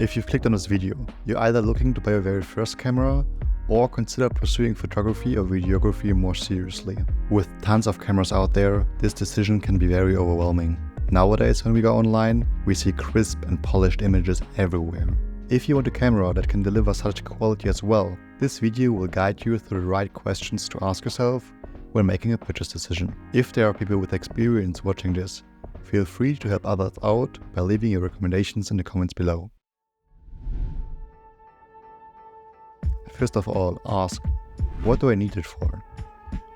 If you've clicked on this video, you're either looking to buy your very first camera or consider pursuing photography or videography more seriously. With tons of cameras out there, this decision can be very overwhelming. Nowadays, when we go online, we see crisp and polished images everywhere. If you want a camera that can deliver such quality as well, this video will guide you through the right questions to ask yourself when making a purchase decision. If there are people with experience watching this, feel free to help others out by leaving your recommendations in the comments below. First of all, ask, what do I need it for?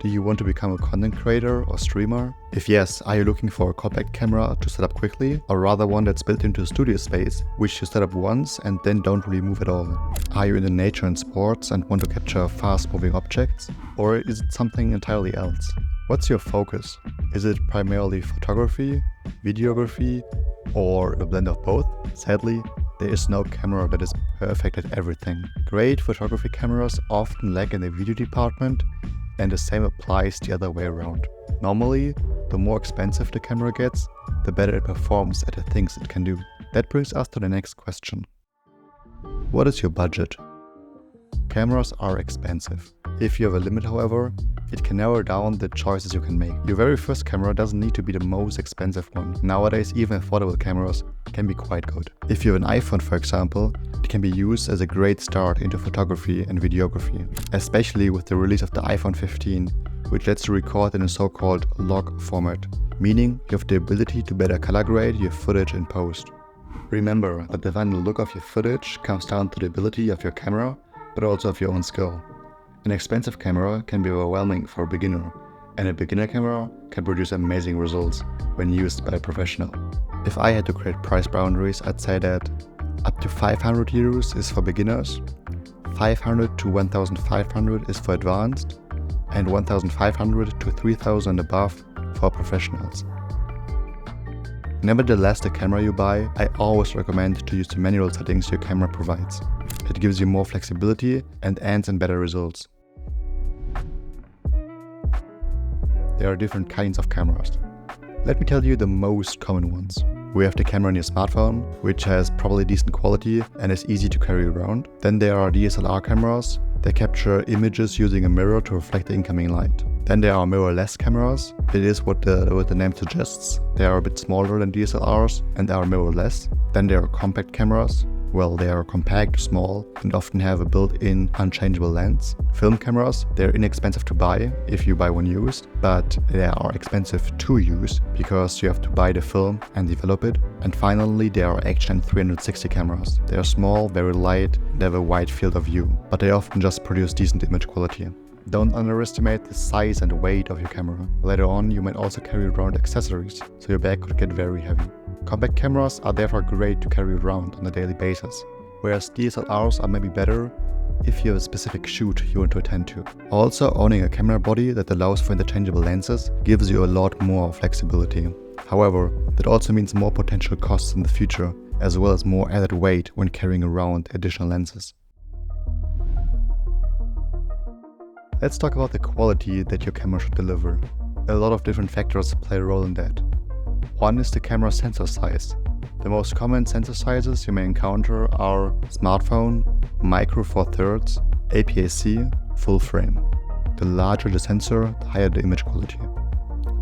Do you want to become a content creator or streamer? If yes, are you looking for a compact camera to set up quickly, or rather one that's built into a studio space, which you set up once and then don't really move at all? Are you into nature and sports and want to capture fast-moving objects? Or is it something entirely else? What's your focus? Is it primarily photography, videography, or a blend of both? Sadly, there is no camera that is perfect at everything. Great photography cameras often lag in the video department, and the same applies the other way around. Normally, the more expensive the camera gets, the better it performs at the things it can do. That brings us to the next question. What is your budget? Cameras are expensive. If you have a limit, however, it can narrow down the choices you can make. Your very first camera doesn't need to be the most expensive one. Nowadays, even affordable cameras can be quite good. If you have an iPhone, for example, it can be used as a great start into photography and videography, especially with the release of the iPhone 15, which lets you record in a so-called log format, meaning you have the ability to better color grade your footage in post. Remember that the final look of your footage comes down to the ability of your camera, but also of your own skill. An expensive camera can be overwhelming for a beginner, and a beginner camera can produce amazing results when used by a professional. If I had to create price boundaries, I'd say that up to 500 euros is for beginners, 500 to 1500 is for advanced, and 1500 to 3000 above for professionals. Nevertheless, the camera you buy, I always recommend to use the manual settings your camera provides. It gives you more flexibility and ends in better results. There are different kinds of cameras. Let me tell you the most common ones. We have the camera on your smartphone, which has probably decent quality and is easy to carry around. Then there are DSLR cameras. They capture images using a mirror to reflect the incoming light. Then there are mirrorless cameras. It is what the name suggests. They are a bit smaller than DSLRs and are mirrorless. Then there are compact cameras. Well, they are compact, small, and often have a built-in unchangeable lens. Film cameras, they're inexpensive to buy if you buy one used, but they are expensive to use because you have to buy the film and develop it. And finally, there are Action 360 cameras. They are small, very light, and have a wide field of view, but they often just produce decent image quality. Don't underestimate the size and weight of your camera. Later on, you might also carry around accessories, so your bag could get very heavy. Compact cameras are therefore great to carry around on a daily basis, whereas DSLRs are maybe better if you have a specific shoot you want to attend to. Also, owning a camera body that allows for interchangeable lenses gives you a lot more flexibility. However, that also means more potential costs in the future, as well as more added weight when carrying around additional lenses. Let's talk about the quality that your camera should deliver. A lot of different factors play a role in that. One is the camera sensor size. The most common sensor sizes you may encounter are smartphone, micro four thirds, APS-C, full frame. The larger the sensor, the higher the image quality.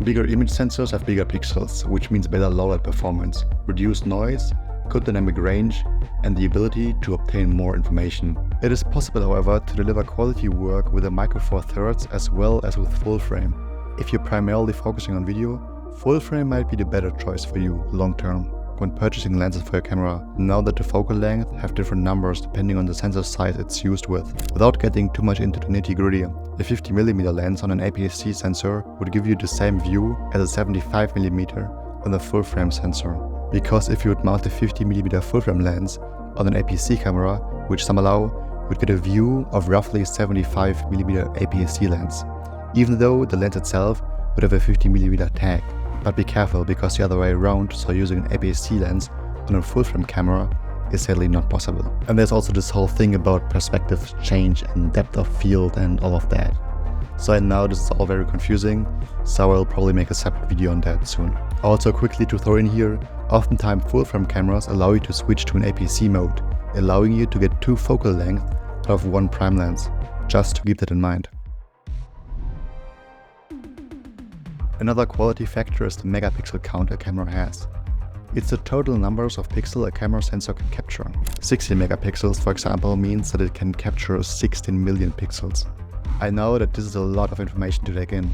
Bigger image sensors have bigger pixels, which means better low light performance, reduced noise, good dynamic range, and the ability to obtain more information. It is possible, however, to deliver quality work with a micro four thirds as well as with full frame. If you're primarily focusing on video, full frame might be the better choice for you long term when purchasing lenses for your camera, now that the focal length have different numbers depending on the sensor size it's used with. Without getting too much into the nitty-gritty, a 50mm lens on an APS-C sensor would give you the same view as a 75mm on a full frame sensor. Because if you would mount a 50mm full frame lens on an APS-C camera, which some allow, you'd get a view of roughly 75mm APS-C lens, even though the lens itself would have a 50mm tag. But be careful, because the other way around, so using an APS-C lens on a full frame camera is sadly not possible. And there's also this whole thing about perspective change and depth of field and all of that. So I know this is all very confusing, so I'll probably make a separate video on that soon. Also quickly to throw in here, oftentimes full frame cameras allow you to switch to an APS-C mode, allowing you to get 2 focal lengths out of 1 prime lens, just to keep that in mind. Another quality factor is the megapixel count a camera has. It's the total numbers of pixels a camera sensor can capture. 16 megapixels, for example, means that it can capture 16 million pixels. I know that this is a lot of information to take in,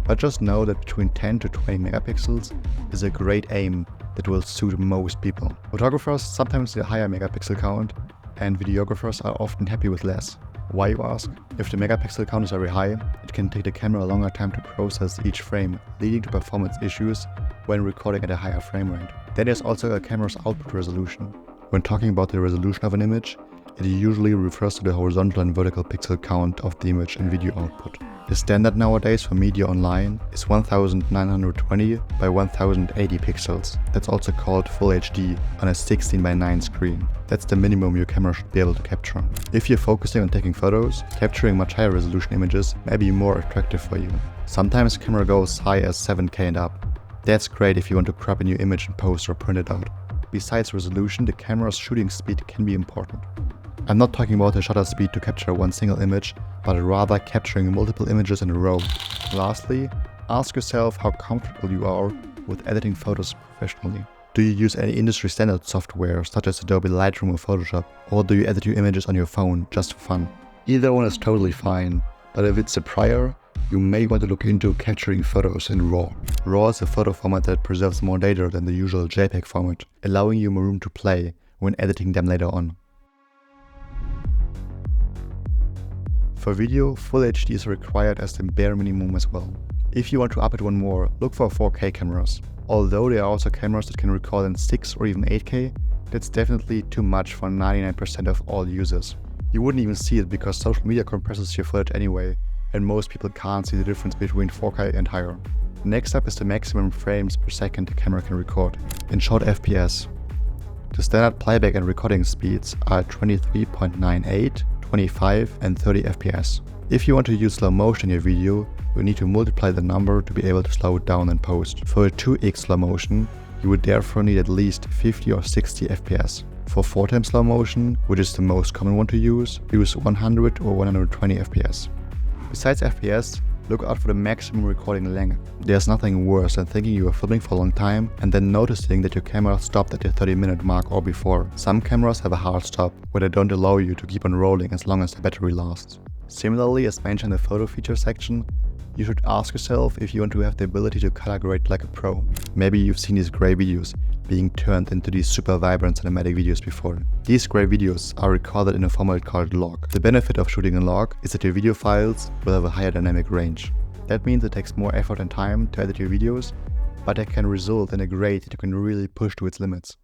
but just know that between 10 to 20 megapixels is a great aim that will suit most people. Photographers sometimes need a higher megapixel count, and videographers are often happy with less. Why, you ask? If the megapixel count is very high, it can take the camera a longer time to process each frame, leading to performance issues when recording at a higher frame rate. Then there's also a camera's output resolution. When talking about the resolution of an image, it usually refers to the horizontal and vertical pixel count of the image in video output. The standard nowadays for media online is 1920 by 1080 pixels. That's also called Full HD on a 16 by 9 screen. That's the minimum your camera should be able to capture. If you're focusing on taking photos, capturing much higher resolution images may be more attractive for you. Sometimes the camera goes as high as 7K and up. That's great if you want to crop a new image in post or print it out. Besides resolution, the camera's shooting speed can be important. I'm not talking about the shutter speed to capture one single image, but rather capturing multiple images in a row. Lastly, ask yourself how comfortable you are with editing photos professionally. Do you use any industry standard software such as Adobe Lightroom or Photoshop, or do you edit your images on your phone just for fun? Either one is totally fine, but if it's a prior, you may want to look into capturing photos in RAW. RAW is a photo format that preserves more data than the usual JPEG format, allowing you more room to play when editing them later on. For video, Full HD is required as the bare minimum as well. If you want to up it one more, look for 4K cameras. Although there are also cameras that can record in 6 or even 8K, that's definitely too much for 99% of all users. You wouldn't even see it because social media compresses your footage anyway, and most people can't see the difference between 4K and higher. Next up is the maximum frames per second the camera can record, in short FPS. The standard playback and recording speeds are 23.98, 25 and 30 FPS. If you want to use slow motion in your video, you need to multiply the number to be able to slow it down in post. For a 2x slow motion, you would therefore need at least 50 or 60 FPS. For 4x slow motion, which is the most common one to use 100 or 120 FPS. Besides FPS, look out for the maximum recording length. There's nothing worse than thinking you are filming for a long time and then noticing that your camera stopped at the 30-minute mark or before. Some cameras have a hard stop, where they don't allow you to keep on rolling as long as the battery lasts. Similarly, as mentioned in the photo feature section, you should ask yourself if you want to have the ability to color grade like a pro. Maybe you've seen these gray videos being turned into these super vibrant cinematic videos before. These gray videos are recorded in a format called log. The benefit of shooting in log is that your video files will have a higher dynamic range. That means it takes more effort and time to edit your videos, but it can result in a grade that you can really push to its limits.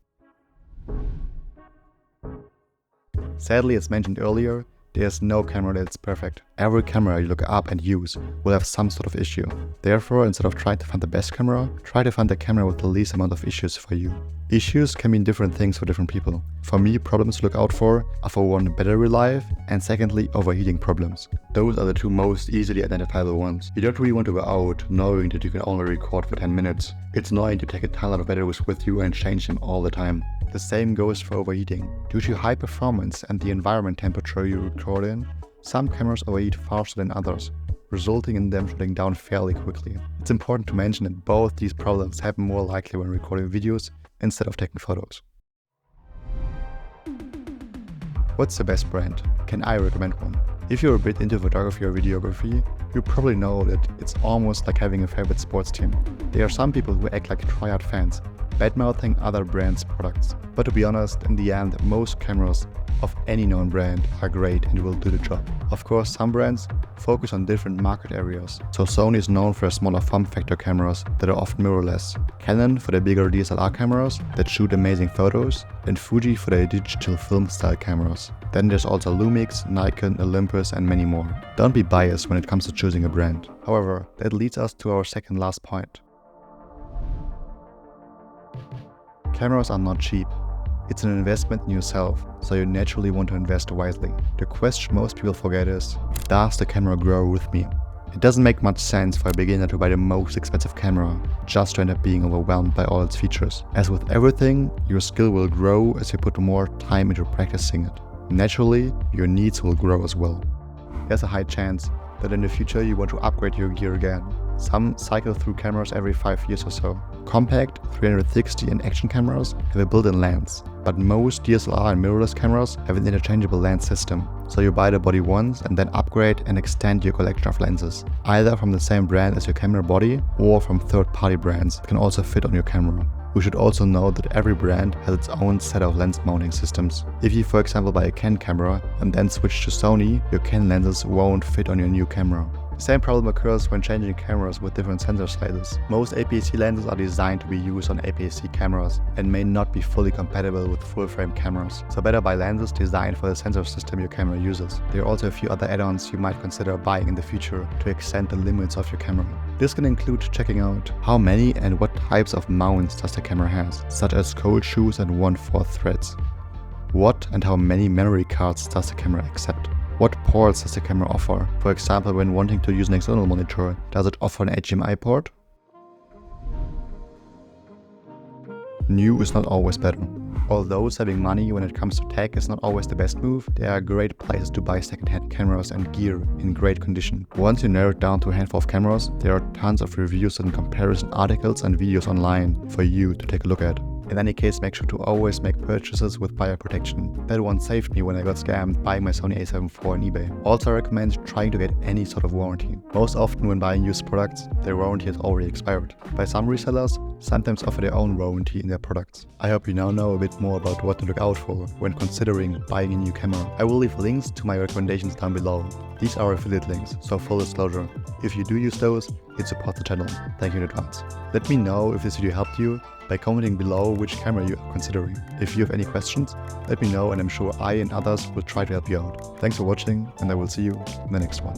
Sadly, as mentioned earlier, there's no camera that's perfect. Every camera you look up and use will have some sort of issue. Therefore, instead of trying to find the best camera, try to find the camera with the least amount of issues for you. Issues can mean different things for different people. For me, problems to look out for are for one, battery life, and secondly, overheating problems. Those are the two most easily identifiable ones. You don't really want to go out knowing that you can only record for 10 minutes. It's annoying to take a ton of batteries with you and change them all the time. The same goes for overheating. Due to high performance and the environment temperature you record in, some cameras overheat faster than others, resulting in them shutting down fairly quickly. It's important to mention that both these problems happen more likely when recording videos instead of taking photos. What's the best brand? Can I recommend one? If you're a bit into photography or videography, you probably know that it's almost like having a favorite sports team. There are some people who act like tryout fans, bad-mouthing other brands' products. But to be honest, in the end, most cameras of any known brand are great and will do the job. Of course, some brands focus on different market areas. So Sony is known for smaller form factor cameras that are often mirrorless, Canon for their bigger DSLR cameras that shoot amazing photos, and Fuji for their digital film style cameras. Then there's also Lumix, Nikon, Olympus and many more. Don't be biased when it comes to choosing a brand. However, that leads us to our second last point. Cameras are not cheap. It's an investment in yourself, so you naturally want to invest wisely. The question most people forget is, does the camera grow with me? It doesn't make much sense for a beginner to buy the most expensive camera, just to end up being overwhelmed by all its features. As with everything, your skill will grow as you put more time into practicing it. Naturally, your needs will grow as well. There's a high chance that in the future you want to upgrade your gear again. Some cycle through cameras every 5 years or so. Compact, 360 and action cameras have a built-in lens, but most DSLR and mirrorless cameras have an interchangeable lens system. So you buy the body once and then upgrade and extend your collection of lenses, either from the same brand as your camera body or from third-party brands that can also fit on your camera. We should also know that every brand has its own set of lens mounting systems. If you, for example, buy a Canon camera and then switch to Sony, your Canon lenses won't fit on your new camera. The same problem occurs when changing cameras with different sensor sizes. Most APS-C lenses are designed to be used on APS-C cameras and may not be fully compatible with full-frame cameras, so better buy lenses designed for the sensor system your camera uses. There are also a few other add-ons you might consider buying in the future to extend the limits of your camera. This can include checking out how many and what types of mounts does the camera has, such as cold shoes and 1/4 threads. What and how many memory cards does the camera accept? What ports does the camera offer? For example, when wanting to use an external monitor, does it offer an HDMI port? New is not always better. Although saving money when it comes to tech is not always the best move, there are great places to buy second-hand cameras and gear in great condition. Once you narrow it down to a handful of cameras, there are tons of reviews and comparison articles and videos online for you to take a look at. In any case, make sure to always make purchases with buyer protection. That one saved me when I got scammed buying my Sony a7 IV on eBay. Also, I recommend trying to get any sort of warranty. Most often when buying used products, their warranty has already expired. By some resellers, sometimes offer their own warranty in their products. I hope you now know a bit more about what to look out for when considering buying a new camera. I will leave links to my recommendations down below. These are affiliate links, so full disclosure. If you do use those, it supports the channel. Thank you in advance. Let me know if this video helped you by commenting below which camera you are considering. If you have any questions, let me know and I'm sure I and others will try to help you out. Thanks for watching and I will see you in the next one.